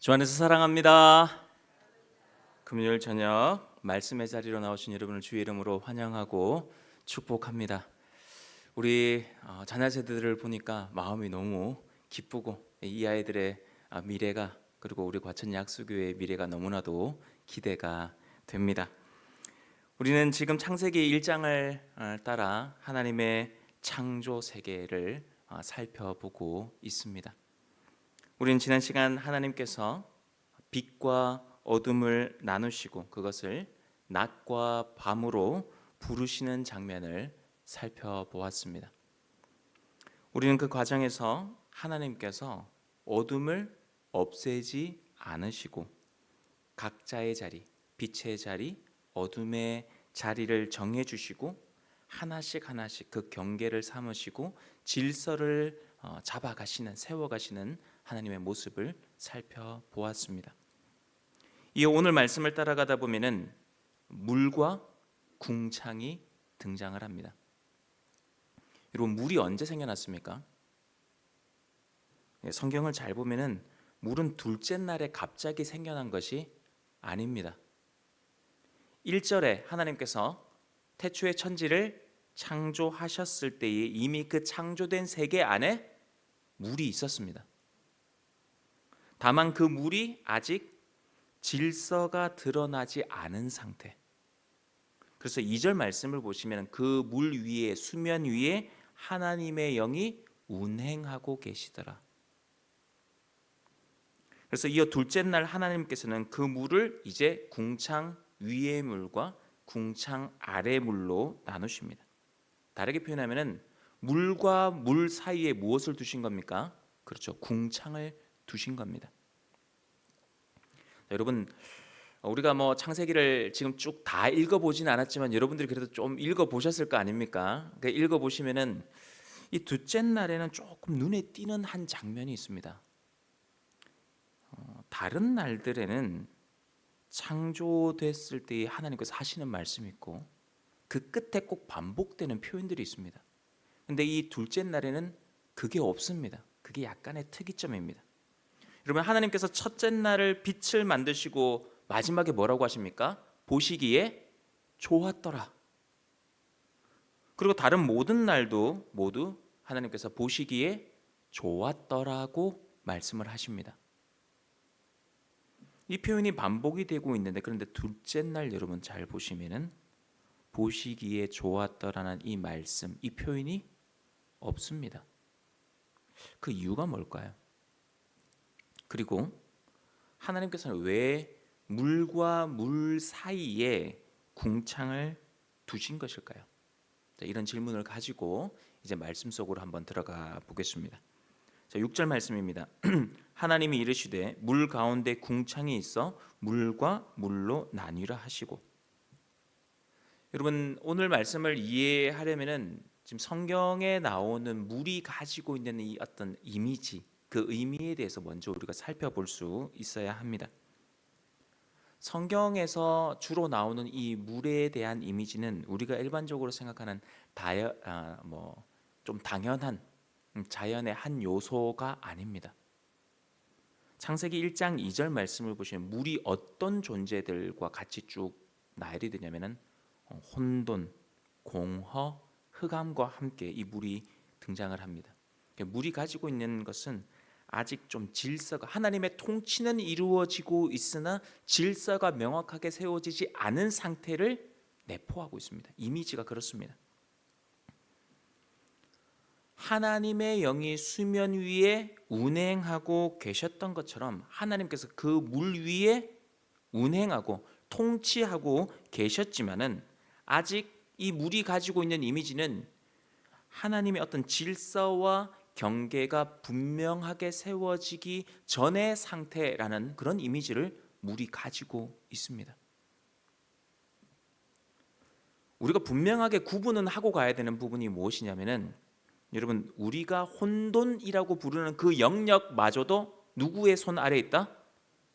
주 안에서 사랑합니다. 금요일 저녁 말씀의 자리로 나오신 여러분을 주의 이름으로 환영하고 축복합니다. 우리 자녀세대들을 보니까 마음이 너무 기쁘고 이 아이들의 미래가, 그리고 우리 과천 약수교회의 미래가 너무나도 기대가 됩니다. 우리는 지금 창세기 1장을 따라 하나님의 창조 세계를 살펴보고 있습니다. 우리는 지난 시간 하나님께서 빛과 어둠을 나누시고 그것을 낮과 밤으로 부르시는 장면을 살펴보았습니다. 우리는 그 과정에서 하나님께서 어둠을 없애지 않으시고 각자의 자리, 빛의 자리, 어둠의 자리를 정해주시고 하나씩 하나씩 그 경계를 삼으시고 질서를 잡아가시는, 세워가시는 하나님의 모습을 살펴보았습니다. 이 오늘 말씀을 따라가다 보면은 물과 궁창이 등장을 합니다. 여러분, 물이 언제 생겨났습니까? 성경을 잘 보면은 물은 둘째 날에 갑자기 생겨난 것이 아닙니다. 1절에 하나님께서 태초의 천지를 창조하셨을 때에 이미 그 창조된 세계 안에 물이 있었습니다. 다만 그 물이 아직 질서가 드러나지 않은 상태. 그래서 2절 말씀을 보시면 그 물 위에, 수면 위에 하나님의 영이 운행하고 계시더라. 그래서 이어 둘째 날 하나님께서는 그 물을 이제 궁창 위의 물과 궁창 아래 물로 나누십니다. 다르게 표현하면은 물과 물 사이에 무엇을 두신 겁니까? 그렇죠. 궁창을 두신 겁니다. 여러분, 우리가 창세기를 지금 쭉 다 읽어보진 않았지만 여러분들이 그래도 좀 읽어보셨을 거 아닙니까? 그러니까 읽어보시면은 이 둘째 날에는 조금 눈에 띄는 한 장면이 있습니다. 다른 날들에는 창조됐을 때 하나님께서 하시는 말씀이 있고 그 끝에 꼭 반복되는 표현들이 있습니다. 근데 이 둘째 날에는 그게 없습니다. 그게 약간의 특이점입니다. 여러분, 하나님께서 첫째 날을 빛을 만드시고 마지막에 뭐라고 하십니까? 보시기에 좋았더라. 그리고 다른 모든 날도 모두 하나님께서 보시기에 좋았더라고 말씀을 하십니다. 이 표현이 반복이 되고 있는데, 그런데 둘째 날 여러분 잘 보시면은 보시기에 좋았더라는 이 말씀, 이 표현이 없습니다. 그 이유가 뭘까요? 그리고 하나님께서는 왜 물과 물 사이에 궁창을 두신 것일까요? 이런 질문을 가지고 이제 말씀 속으로 한번 들어가 보겠습니다. 6절 말씀입니다. 하나님이 이르시되 물 가운데 궁창이 있어 물과 물로 나뉘라 하시고. 여러분, 오늘 말씀을 이해하려면은 지금 성경에 나오는 물이 가지고 있는 이 어떤 이미지, 그 의미에 대해서 먼저 우리가 살펴볼 수 있어야 합니다. 성경에서 주로 나오는 이 물에 대한 이미지는 우리가 일반적으로 생각하는 좀 당연한 자연의 한 요소가 아닙니다. 창세기 1장 2절 말씀을 보시면 물이 어떤 존재들과 같이 쭉 나열이 되냐면은 혼돈, 공허, 흑암과 함께 이 물이 등장을 합니다. 물이 가지고 있는 것은 아직 좀 질서가, 하나님의 통치는 이루어지고 있으나 질서가 명확하게 세워지지 않은 상태를 내포하고 있습니다. 이미지가 그렇습니다. 하나님의 영이 수면 위에 운행하고 계셨던 것처럼 하나님께서 그 물 위에 운행하고 통치하고 계셨지만은 아직 이 물이 가지고 있는 이미지는 하나님의 어떤 질서와 경계가 분명하게 세워지기 전의 상태라는 그런 이미지를 물이 가지고 있습니다. 우리가 분명하게 구분은 하고 가야 되는 부분이 무엇이냐면은, 여러분, 우리가 혼돈이라고 부르는 그 영역마저도 누구의 손 아래에 있다?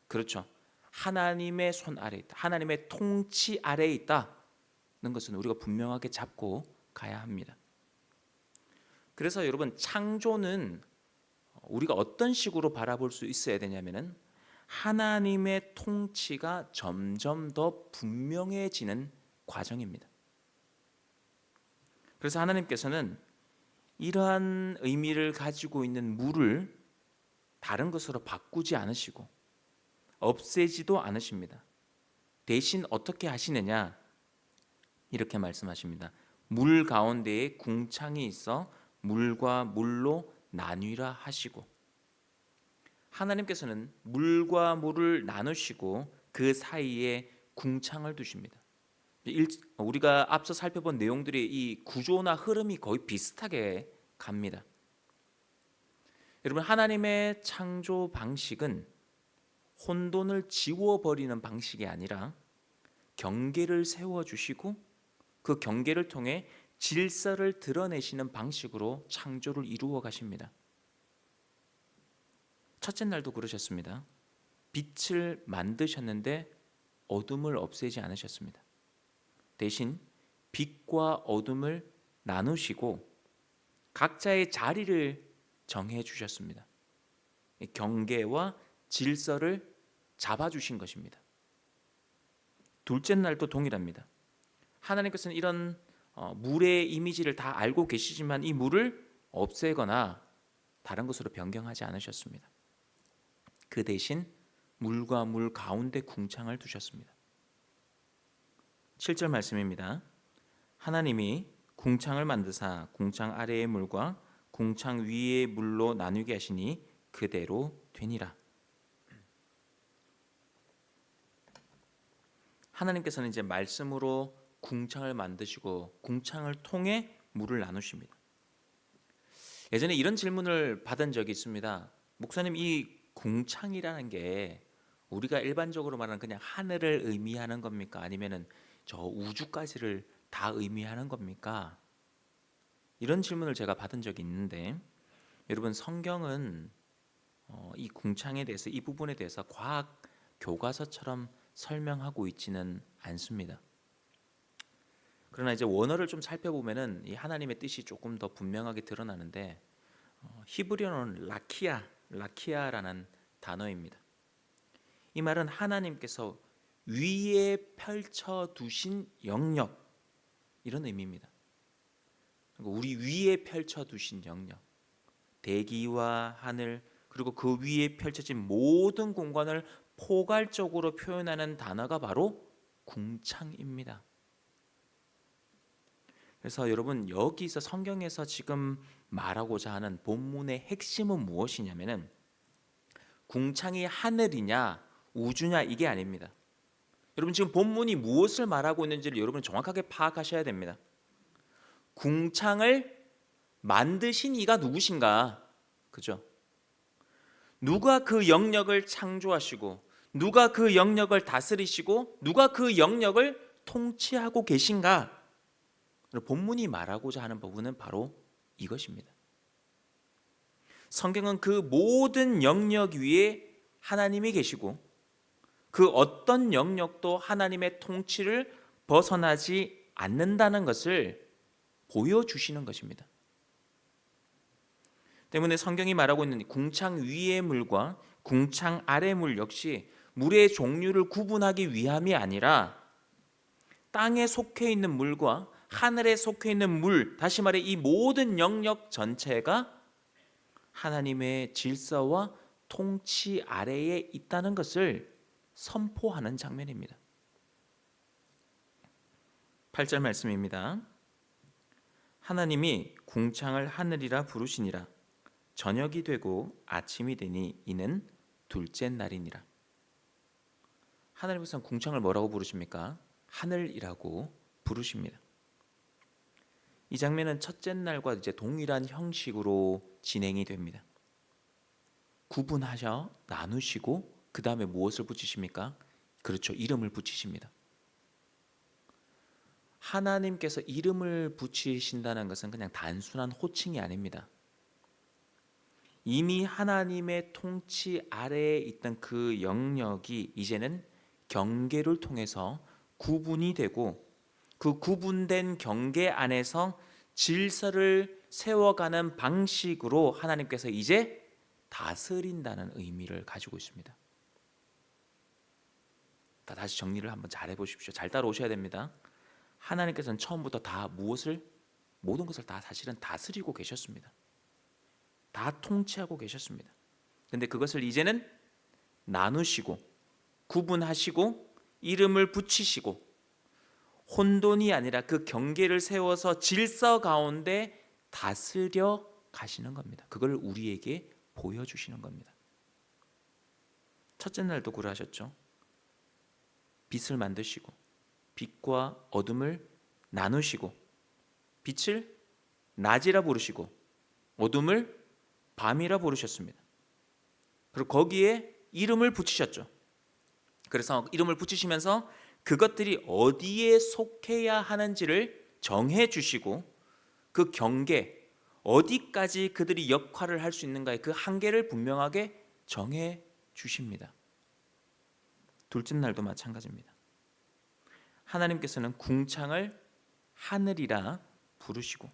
그렇죠. 하나님의 손 아래에 있다. 하나님의 통치 아래에 있다는 것은 우리가 분명하게 잡고 가야 합니다. 그래서 여러분, 창조는 우리가 어떤 식으로 바라볼 수 있어야 되냐면은 하나님의 통치가 점점 더 분명해지는 과정입니다. 그래서 하나님께서는 이러한 의미를 가지고 있는 물을 다른 것으로 바꾸지 않으시고 없애지도 않으십니다. 대신 어떻게 하시느냐? 이렇게 말씀하십니다. 물 가운데에 궁창이 있어 물과 물로 나뉘라 하시고, 하나님께서는 물과 물을 나누시고 그 사이에 궁창을 두십니다. 우리가 앞서 살펴본 내용들이 이 구조나 흐름이 거의 비슷하게 갑니다. 여러분, 하나님의 창조 방식은 혼돈을 지워버리는 방식이 아니라 경계를 세워주시고 그 경계를 통해 질서를 드러내시는 방식으로 창조를 이루어 가십니다. 첫째 날도 그러셨습니다. 빛을 만드셨는데 어둠을 없애지 않으셨습니다. 대신 빛과 어둠을 나누시고 각자의 자리를 정해 주셨습니다. 경계와 질서를 잡아주신 것입니다. 둘째 날도 동일합니다. 하나님께서는 이런 물의 이미지를 다 알고 계시지만 이 물을 없애거나 다른 것으로 변경하지 않으셨습니다. 그 대신 물과 물 가운데 궁창을 두셨습니다. 7절 말씀입니다. 하나님이 궁창을 만드사 궁창 아래의 물과 궁창 위의 물로 나누게 하시니 그대로 되니라. 하나님께서는 이제 말씀으로 궁창을 만드시고 궁창을 통해 물을 나누십니다. 예전에 이런 질문을 받은 적이 있습니다. 목사님, 이 궁창이라는 게 우리가 일반적으로 말하는 그냥 하늘을 의미하는 겁니까? 아니면은 저 우주까지를 다 의미하는 겁니까? 이런 질문을 제가 받은 적이 있는데, 여러분, 성경은 이 궁창에 대해서, 이 부분에 대해서 과학 교과서처럼 설명하고 있지는 않습니다. 그러나 이제 원어를 좀 살펴보면은 이 하나님의 뜻이 조금 더 분명하게 드러나는데, 히브리어는 라키아라는 단어입니다. 이 말은 하나님께서 위에 펼쳐 두신 영역, 이런 의미입니다. 우리 위에 펼쳐 두신 영역, 대기와 하늘, 그리고 그 위에 펼쳐진 모든 공간을 포괄적으로 표현하는 단어가 바로 궁창입니다. 그래서 여러분, 여기서 성경에서 지금 말하고자 하는 본문의 핵심은 무엇이냐면은 궁창이 하늘이냐 우주냐 이게 아닙니다. 여러분, 지금 본문이 무엇을 말하고 있는지를 여러분 정확하게 파악하셔야 됩니다. 궁창을 만드신 이가 누구신가? 그죠? 누가 그 영역을 창조하시고 누가 그 영역을 다스리시고 누가 그 영역을 통치하고 계신가? 본문이 말하고자 하는 부분은 바로 이것입니다. 성경은 그 모든 영역 위에 하나님이 계시고 그 어떤 영역도 하나님의 통치를 벗어나지 않는다는 것을 보여주시는 것입니다. 때문에 성경이 말하고 있는 궁창 위의 물과 궁창 아래 물 역시 물의 종류를 구분하기 위함이 아니라 땅에 속해 있는 물과 하늘에 속해 있는 물, 다시 말해 이 모든 영역 전체가 하나님의 질서와 통치 아래에 있다는 것을 선포하는 장면입니다. 8절 말씀입니다. 하나님이 궁창을 하늘이라 부르시니라. 저녁이 되고 아침이 되니 이는 둘째 날이니라. 하나님께서는 궁창을 뭐라고 부르십니까? 하늘이라고 부르십니다. 이 장면은 첫째 날과 이제 동일한 형식으로 진행이 됩니다. 구분하셔 나누시고 그 다음에 무엇을 붙이십니까? 그렇죠, 이름을 붙이십니다. 하나님께서 이름을 붙이신다는 것은 그냥 단순한 호칭이 아닙니다. 이미 하나님의 통치 아래에 있던 그 영역이 이제는 경계를 통해서 구분이 되고 그 구분된 경계 안에서 질서를 세워가는 방식으로 하나님께서 이제 다스린다는 의미를 가지고 있습니다. 다시 정리를 한번 잘 해보십시오. 잘 따라오셔야 됩니다. 하나님께서는 처음부터 다 모든 것을 다 사실은 다스리고 계셨습니다. 다 통치하고 계셨습니다. 근데 그것을 이제는 나누시고 구분하시고 이름을 붙이시고 혼돈이 아니라 그 경계를 세워서 질서 가운데 다스려 가시는 겁니다. 그걸 우리에게 보여주시는 겁니다. 첫째 날도 그러하셨죠. 빛을 만드시고 빛과 어둠을 나누시고 빛을 낮이라 부르시고 어둠을 밤이라 부르셨습니다. 그리고 거기에 이름을 붙이셨죠. 그래서 이름을 붙이시면서 그것들이 어디에 속해야 하는지를 정해 주시고 그 경계, 어디까지 그들이 역할을 할 수 있는가의 그 한계를 분명하게 정해 주십니다. 둘째 날도 마찬가지입니다. 하나님께서는 궁창을 하늘이라 부르시고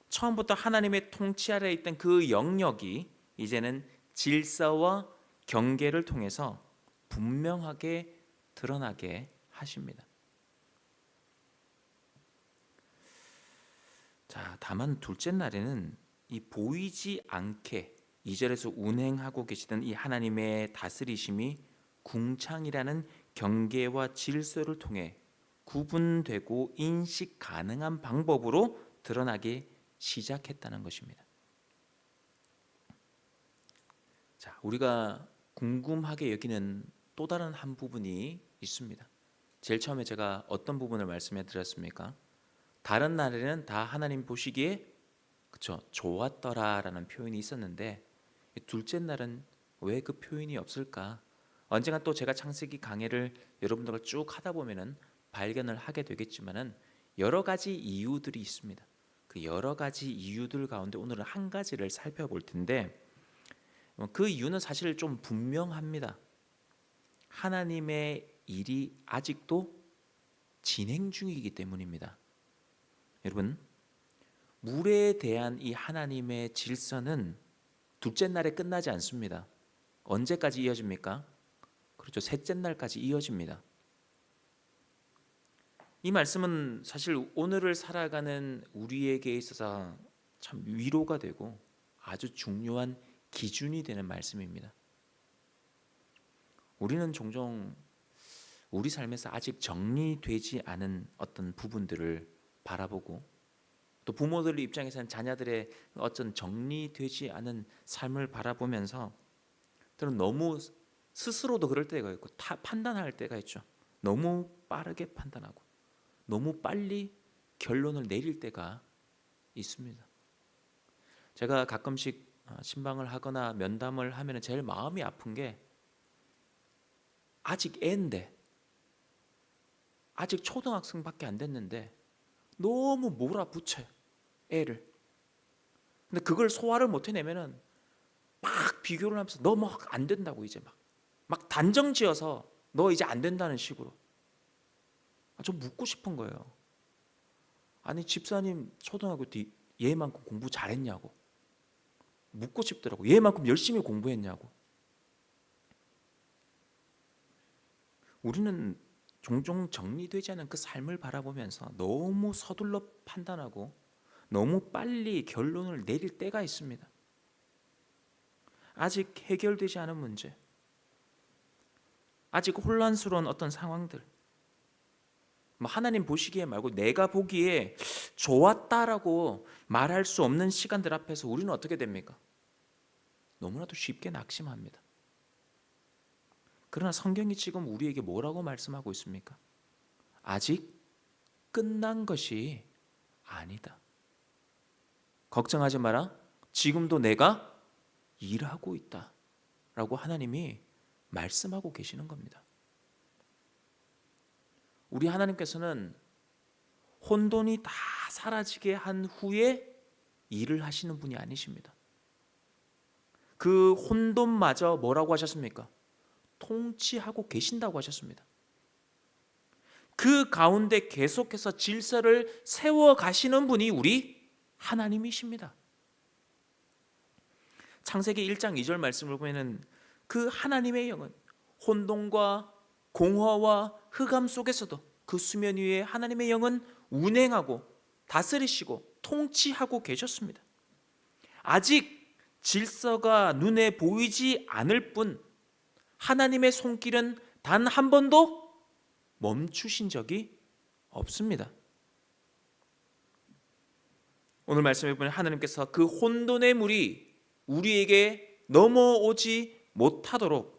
처음부터 하나님의 통치 아래에 있던 그 영역이 이제는 질서와 경계를 통해서 분명하게 드러나게 하십니다. 자, 다만 둘째 날에는 이 보이지 않게 2절에서 운행하고 계시던 이 하나님의 다스리심이 궁창이라는 경계와 질서를 통해 구분되고 인식 가능한 방법으로 드러나기 시작했다는 것입니다. 자, 우리가 궁금하게 여기는 또 다른 한 부분이 있습니다. 제일 처음에 제가 어떤 부분을 말씀해 드렸습니까? 다른 날에는 다 하나님 보시기에 그쵸 좋았더라라는 표현이 있었는데 둘째 날은 왜 그 표현이 없을까? 언젠가 또 제가 창세기 강해를 여러분들과 쭉 하다 보면은 발견을 하게 되겠지만은 여러 가지 이유들이 있습니다. 그 여러 가지 이유들 가운데 오늘은 한 가지를 살펴볼 텐데 그 이유는 사실 좀 분명합니다. 하나님의 일이 아직도 진행 중이기 때문입니다. 여러분, 물에 대한 이 하나님의 질서는 둘째 날에 끝나지 않습니다. 언제까지 이어집니까? 그렇죠. 셋째 날까지 이어집니다. 이 말씀은 사실 오늘을 살아가는 우리에게 있어서 참 위로가 되고 아주 중요한 기준이 되는 말씀입니다. 우리는 종종 우리 삶에서 아직 정리되지 않은 어떤 부분들을 바라보고 또 부모들 입장에서는 자녀들의 어떤 정리되지 않은 삶을 바라보면서 때로는 너무 스스로도 그럴 때가 있고 판단할 때가 있죠. 너무 빠르게 판단하고 너무 빨리 결론을 내릴 때가 있습니다. 제가 가끔씩 신방을 하거나 면담을 하면 제일 마음이 아픈 게 아직 애인데 아직 초등학생밖에 안 됐는데 너무 몰아붙여요 애를. 근데 그걸 소화를 못 해내면은 막 비교를 하면서 너 뭐 안 된다고 이제 막 단정지어서 너 이제 안 된다는 식으로. 좀 묻고 싶은 거예요. 아니 집사님 초등학교 때 얘만큼 공부 잘했냐고 묻고 싶더라고. 얘만큼 열심히 공부했냐고. 우리는 종종 정리되지 않은 그 삶을 바라보면서 너무 서둘러 판단하고 너무 빨리 결론을 내릴 때가 있습니다. 아직 해결되지 않은 문제, 아직 혼란스러운 어떤 상황들, 하나님 보시기에 말고 내가 보기에 좋았다라고 말할 수 없는 시간들 앞에서 우리는 어떻게 됩니까? 너무나도 쉽게 낙심합니다. 그러나 성경이 지금 우리에게 뭐라고 말씀하고 있습니까? 아직 끝난 것이 아니다. 걱정하지 마라. 지금도 내가 일하고 있다. 라고 하나님이 말씀하고 계시는 겁니다. 우리 하나님께서는 혼돈이 다 사라지게 한 후에 일을 하시는 분이 아니십니다. 그 혼돈마저 뭐라고 하셨습니까? 통치하고 계신다고 하셨습니다. 그 가운데 계속해서 질서를 세워 가시는 분이 우리 하나님이십니다. 창세기 1장 2절 말씀을 보면은 그 하나님의 영은 혼돈과 공허와 흑암 속에서도 그 수면 위에 하나님의 영은 운행하고 다스리시고 통치하고 계셨습니다. 아직 질서가 눈에 보이지 않을 뿐 하나님의 손길은 단 한 번도 멈추신 적이 없습니다. 오늘 말씀해 보면 하나님께서 그 혼돈의 물이 우리에게 넘어오지 못하도록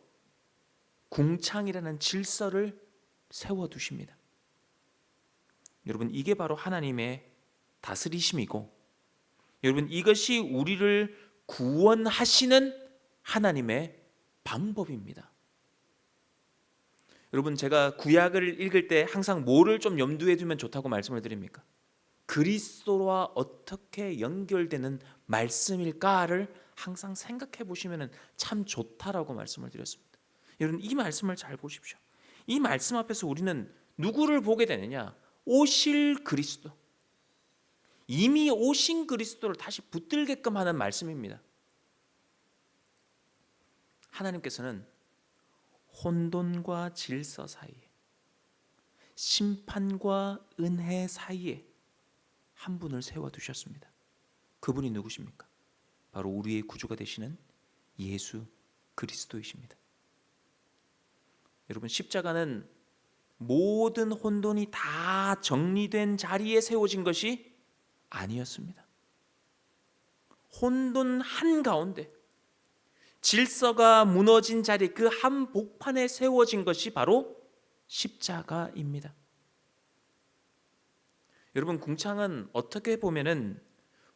궁창이라는 질서를 세워두십니다. 여러분, 이게 바로 하나님의 다스리심이고, 여러분, 이것이 우리를 구원하시는 하나님의 방법입니다. 여러분, 제가 구약을 읽을 때 항상 뭐를 좀 염두에 두면 좋다고 말씀을 드립니까? 그리스도와 어떻게 연결되는 말씀일까를 항상 생각해 보시면 참 좋다라고 말씀을 드렸습니다. 여러분, 이 말씀을 잘 보십시오. 이 말씀 앞에서 우리는 누구를 보게 되느냐? 오실 그리스도, 이미 오신 그리스도를 다시 붙들게끔 하는 말씀입니다. 하나님께서는 혼돈과 질서 사이에, 심판과 은혜 사이에 한 분을 세워두셨습니다. 그분이 누구십니까? 바로 우리의 구주가 되시는 예수 그리스도이십니다. 여러분, 십자가는 모든 혼돈이 다 정리된 자리에 세워진 것이 아니었습니다. 혼돈 한가운데 질서가 무너진 자리, 그 한복판에 세워진 것이 바로 십자가입니다. 여러분, 궁창은 어떻게 보면은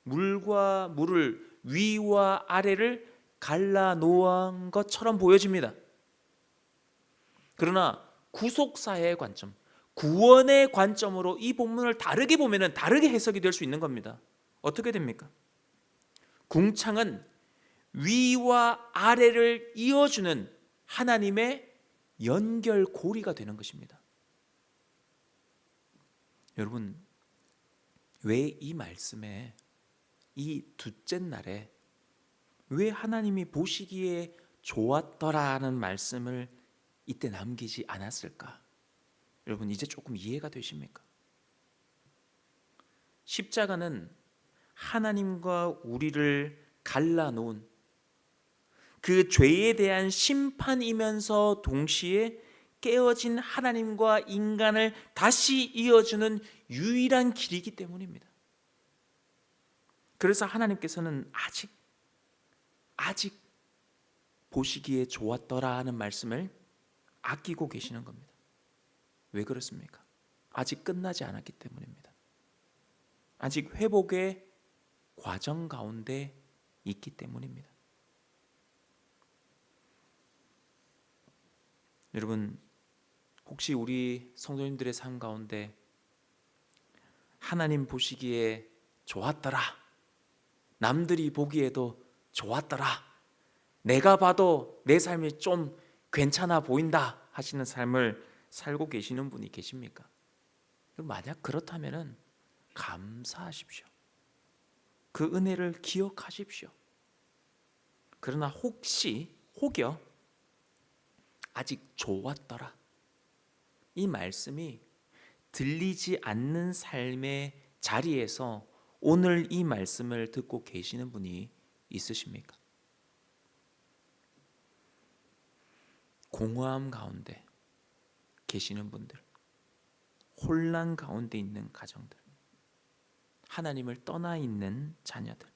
물과 물을, 위와 아래를 갈라 놓은 것처럼 보여집니다. 그러나 구속사의 관점, 구원의 관점으로 이 본문을 다르게 보면은 다르게 해석이 될 수 있는 겁니다. 어떻게 됩니까? 궁창은 위와 아래를 이어주는 하나님의 연결고리가 되는 것입니다. 여러분, 왜 이 말씀에, 이 둘째 날에 왜 하나님이 보시기에 좋았더라는 말씀을 이때 남기지 않았을까? 여러분, 이제 조금 이해가 되십니까? 십자가는 하나님과 우리를 갈라놓은 그 죄에 대한 심판이면서 동시에 깨어진 하나님과 인간을 다시 이어주는 유일한 길이기 때문입니다. 그래서 하나님께서는 아직 보시기에 좋았더라 하는 말씀을 아끼고 계시는 겁니다. 왜 그렇습니까? 아직 끝나지 않았기 때문입니다. 아직 회복의 과정 가운데 있기 때문입니다. 여러분, 혹시 우리 성도님들의 삶 가운데 하나님 보시기에 좋았더라, 남들이 보기에도 좋았더라, 내가 봐도 내 삶이 좀 괜찮아 보인다 하시는 삶을 살고 계시는 분이 계십니까? 만약 그렇다면 감사하십시오. 그 은혜를 기억하십시오. 그러나 혹여 아직 좋았더라, 이 말씀이 들리지 않는 삶의 자리에서 오늘 이 말씀을 듣고 계시는 분이 있으십니까? 공허함 가운데 계시는 분들, 혼란 가운데 있는 가정들, 하나님을 떠나 있는 자녀들,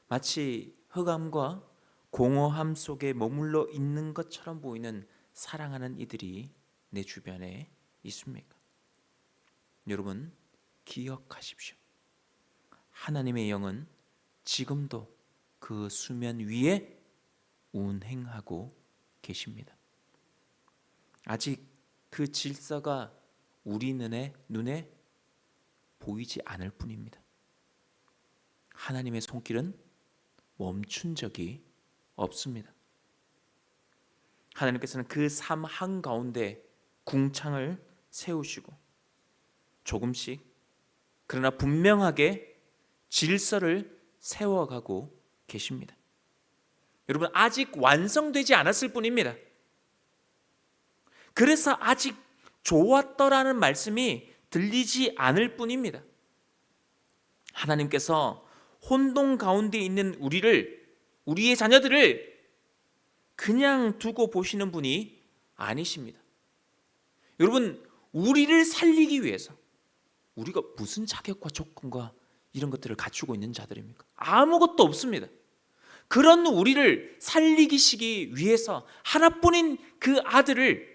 마치 흑암과 공허함 속에 머물러 있는 것처럼 보이는 사랑하는 이들이 내 주변에 있습니까? 여러분, 기억하십시오. 하나님의 영은 지금도 그 수면 위에 운행하고 계십니다. 아직 그 질서가 우리 눈에 보이지 않을 뿐입니다. 하나님의 손길은 멈춘 적이 없습니다. 하나님께서는 그 삶 한가운데 궁창을 세우시고 조금씩, 그러나 분명하게 질서를 세워가고 계십니다. 여러분, 아직 완성되지 않았을 뿐입니다. 그래서 아직 좋았더라는 말씀이 들리지 않을 뿐입니다. 하나님께서 혼돈 가운데 있는 우리의 자녀들을 그냥 두고 보시는 분이 아니십니다. 여러분, 우리를 살리기 위해서 우리가 무슨 자격과 조건과 이런 것들을 갖추고 있는 자들입니까? 아무것도 없습니다. 그런 우리를 살리시기 위해서 하나뿐인 그 아들을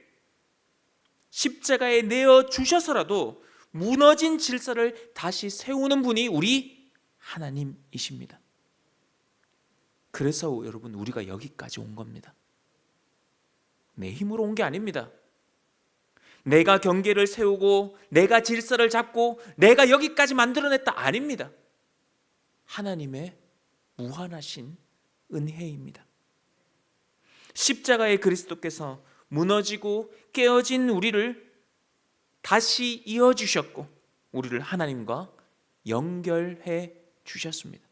십자가에 내어 주셔서라도 무너진 질서를 다시 세우는 분이 우리 하나님이십니다. 그래서 여러분, 우리가 여기까지 온 겁니다. 내 힘으로 온 게 아닙니다. 내가 경계를 세우고 내가 질서를 잡고 내가 여기까지 만들어냈다 아닙니다. 하나님의 무한하신 은혜입니다. 십자가의 그리스도께서 무너지고 깨어진 우리를 다시 이어주셨고 우리를 하나님과 연결해 주셨습니다.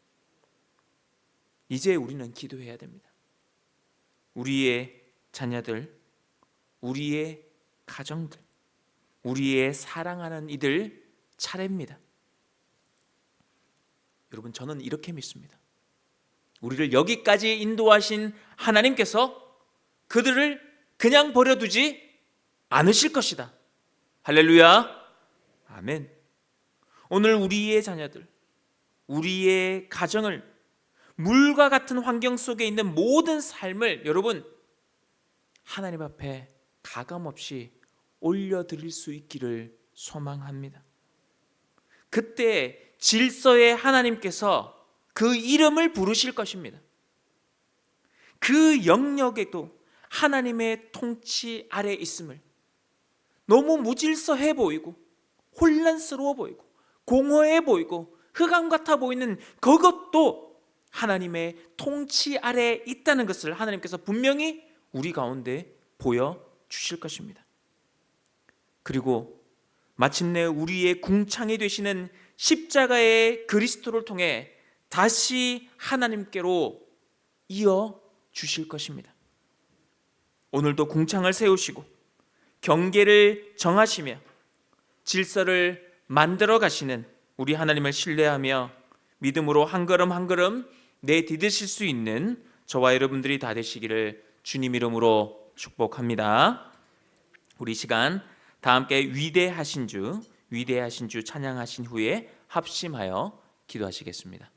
이제 우리는 기도해야 됩니다. 우리의 자녀들, 우리의 가정들, 우리의 사랑하는 이들 차례입니다. 여러분, 저는 이렇게 믿습니다. 우리를 여기까지 인도하신 하나님께서 그들을 그냥 버려두지 않으실 것이다. 할렐루야, 아멘. 오늘 우리의 자녀들, 우리의 가정을, 물과 같은 환경 속에 있는 모든 삶을 여러분 하나님 앞에 가감없이 올려드릴 수 있기를 소망합니다. 그때 질서의 하나님께서 그 이름을 부르실 것입니다. 그 영역에도 하나님의 통치 아래 있음을, 너무 무질서해 보이고 혼란스러워 보이고 공허해 보이고 흑암 같아 보이는 그것도 하나님의 통치 아래 있다는 것을 하나님께서 분명히 우리 가운데 보여주실 것입니다. 그리고 마침내 우리의 궁창이 되시는 십자가의 그리스도를 통해 다시 하나님께로 이어 주실 것입니다. 오늘도 궁창을 세우시고 경계를 정하시며 질서를 만들어 가시는 우리 하나님을 신뢰하며 믿음으로 한 걸음 한 걸음 내디디실 수 있는 저와 여러분들이 다 되시기를 주님 이름으로 축복합니다. 우리 시간 다 함께 위대하신 주 찬양하신 후에 합심하여 기도하시겠습니다.